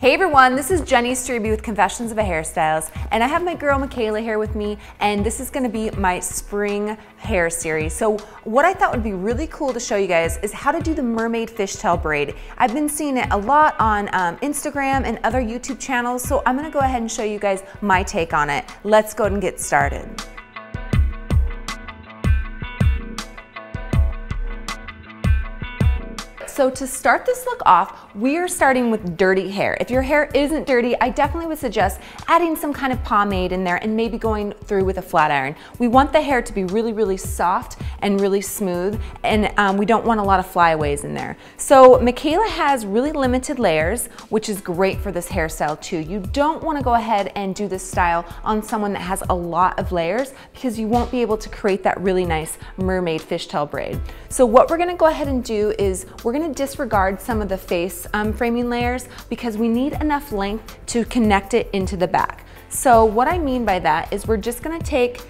Hey everyone, this is Jenny Strebe with Confessions of a Hairstylist, and I have my girl Michaela here with me, and this is gonna be my spring hair series. So what I thought would be really cool to show you guys is how to do the mermaid fishtail braid. I've been seeing it a lot on Instagram and other YouTube channels, so I'm gonna go ahead and show you guys my take on it. Let's go and get started. So to start this look off, we are starting with dirty hair. If your hair isn't dirty, I definitely would suggest adding some kind of pomade in there and maybe going through with a flat iron. We want the hair to be really, really soft and really smooth, and we don't want a lot of flyaways in there. So Michaela has really limited layers, which is great for this hairstyle too. You don't want to go ahead and do this style on someone that has a lot of layers because you won't be able to create that really nice mermaid fishtail braid. So what we're going to go ahead and do is we're going to disregard some of the face framing layers because we need enough length to connect it into the back. So what I mean by that is we're just going to take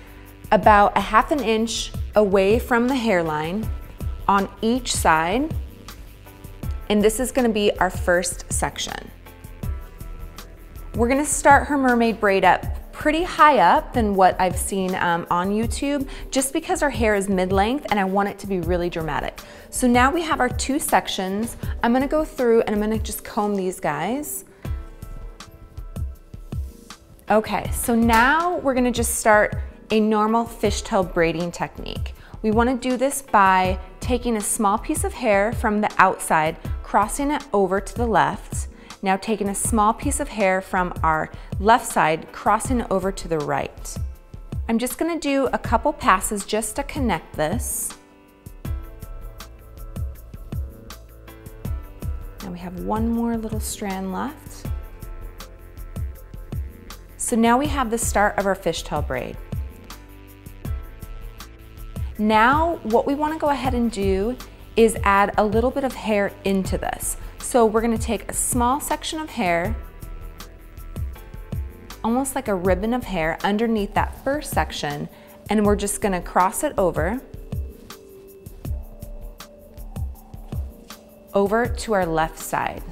about a ½ an inch away from the hairline on each side, and this is going to be our first section. We're going to start her mermaid braid up pretty high up than what I've seen on YouTube, just because her hair is mid-length and I want it to be really dramatic. So now we have our two sections. I'm gonna go through and I'm gonna just comb these guys. Okay, so now we're gonna just start a normal fishtail braiding technique. We wanna do this by taking a small piece of hair from the outside, crossing it over to the left. Now taking a small piece of hair from our left side, crossing it over to the right. I'm just gonna do a couple passes just to connect this. Now we have one more little strand left. So now we have the start of our fishtail braid. Now what we wanna go ahead and do is add a little bit of hair into this. So we're gonna take a small section of hair, almost like a ribbon of hair underneath that first section, and we're just gonna cross it over to our left side.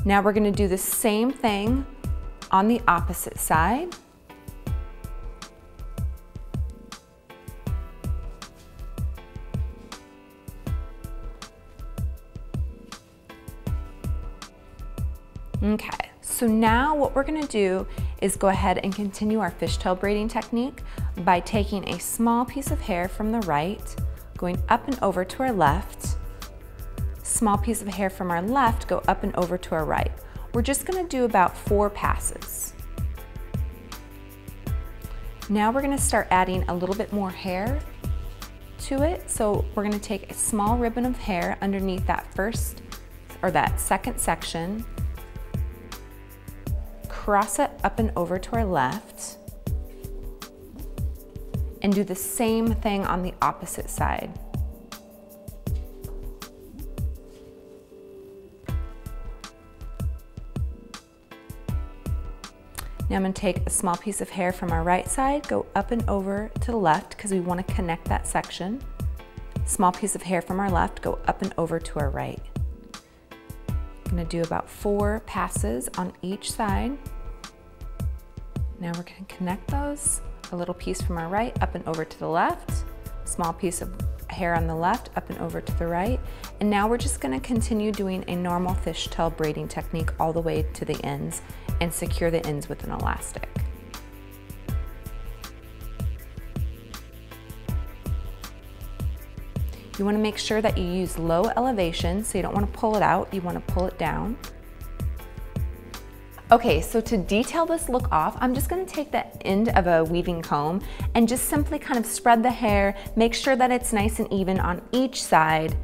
Now we're gonna do the same thing on the opposite side. Okay, so now what we're gonna do is go ahead and continue our fishtail braiding technique by taking a small piece of hair from the right, going up and over to our left, small piece of hair from our left, go up and over to our right. We're just gonna do about 4 passes. Now we're gonna start adding a little bit more hair to it. So we're gonna take a small ribbon of hair underneath that first or that second section, cross it up and over to our left, and do the same thing on the opposite side. Now I'm going to take a small piece of hair from our right side, go up and over to the left because we want to connect that section. Small piece of hair from our left, go up and over to our right. I'm going to do about 4 passes on each side. Now we're going to connect those. A little piece from our right, up and over to the left. Small piece of hair on the left, up and over to the right. And now we're just going to continue doing a normal fishtail braiding technique all the way to the ends and secure the ends with an elastic. You want to make sure that you use low elevation, so you don't want to pull it out, you want to pull it down. Okay, so to detail this look off, I'm just gonna take the end of a weaving comb and just simply kind of spread the hair, make sure that it's nice and even on each side.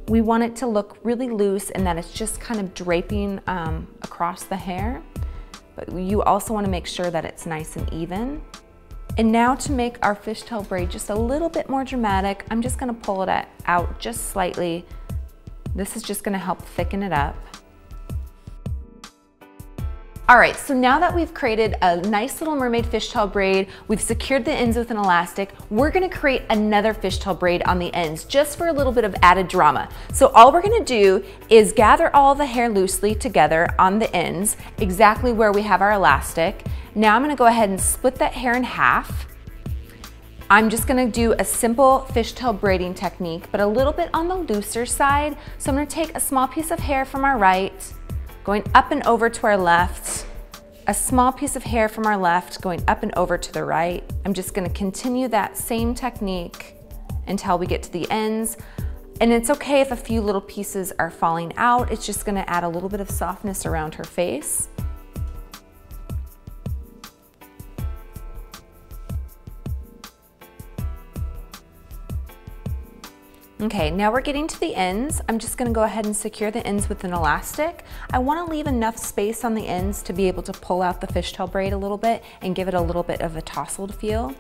We want it to look really loose and that it's just kind of draping across the hair, but you also wanna make sure that it's nice and even. And now to make our fishtail braid just a little bit more dramatic, I'm just gonna pull it out just slightly. This is just gonna help thicken it up. All right, so now that we've created a nice little mermaid fishtail braid, we've secured the ends with an elastic, we're gonna create another fishtail braid on the ends just for a little bit of added drama. So all we're gonna do is gather all the hair loosely together on the ends, exactly where we have our elastic. Now I'm gonna go ahead and split that hair in half. I'm just gonna do a simple fishtail braiding technique, but a little bit on the looser side. So I'm gonna take a small piece of hair from our right, going up and over to our left, a small piece of hair from our left going up and over to the right. I'm just gonna continue that same technique until we get to the ends. And it's okay if a few little pieces are falling out. It's just gonna add a little bit of softness around her face. Okay, now we're getting to the ends. I'm just gonna go ahead and secure the ends with an elastic. I wanna leave enough space on the ends to be able to pull out the fishtail braid a little bit and give it a little bit of a tousled feel.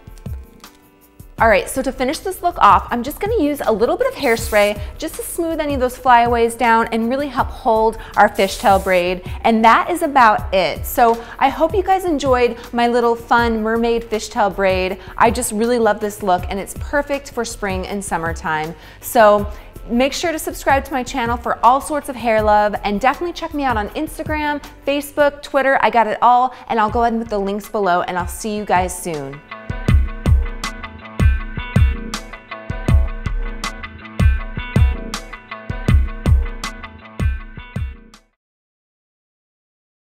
All right, so to finish this look off, I'm just gonna use a little bit of hairspray just to smooth any of those flyaways down and really help hold our fishtail braid. And that is about it. So I hope you guys enjoyed my little fun mermaid fishtail braid. I just really love this look and it's perfect for spring and summertime. So make sure to subscribe to my channel for all sorts of hair love, and definitely check me out on Instagram, Facebook, Twitter. I got it all, and I'll go ahead and put the links below, and I'll see you guys soon.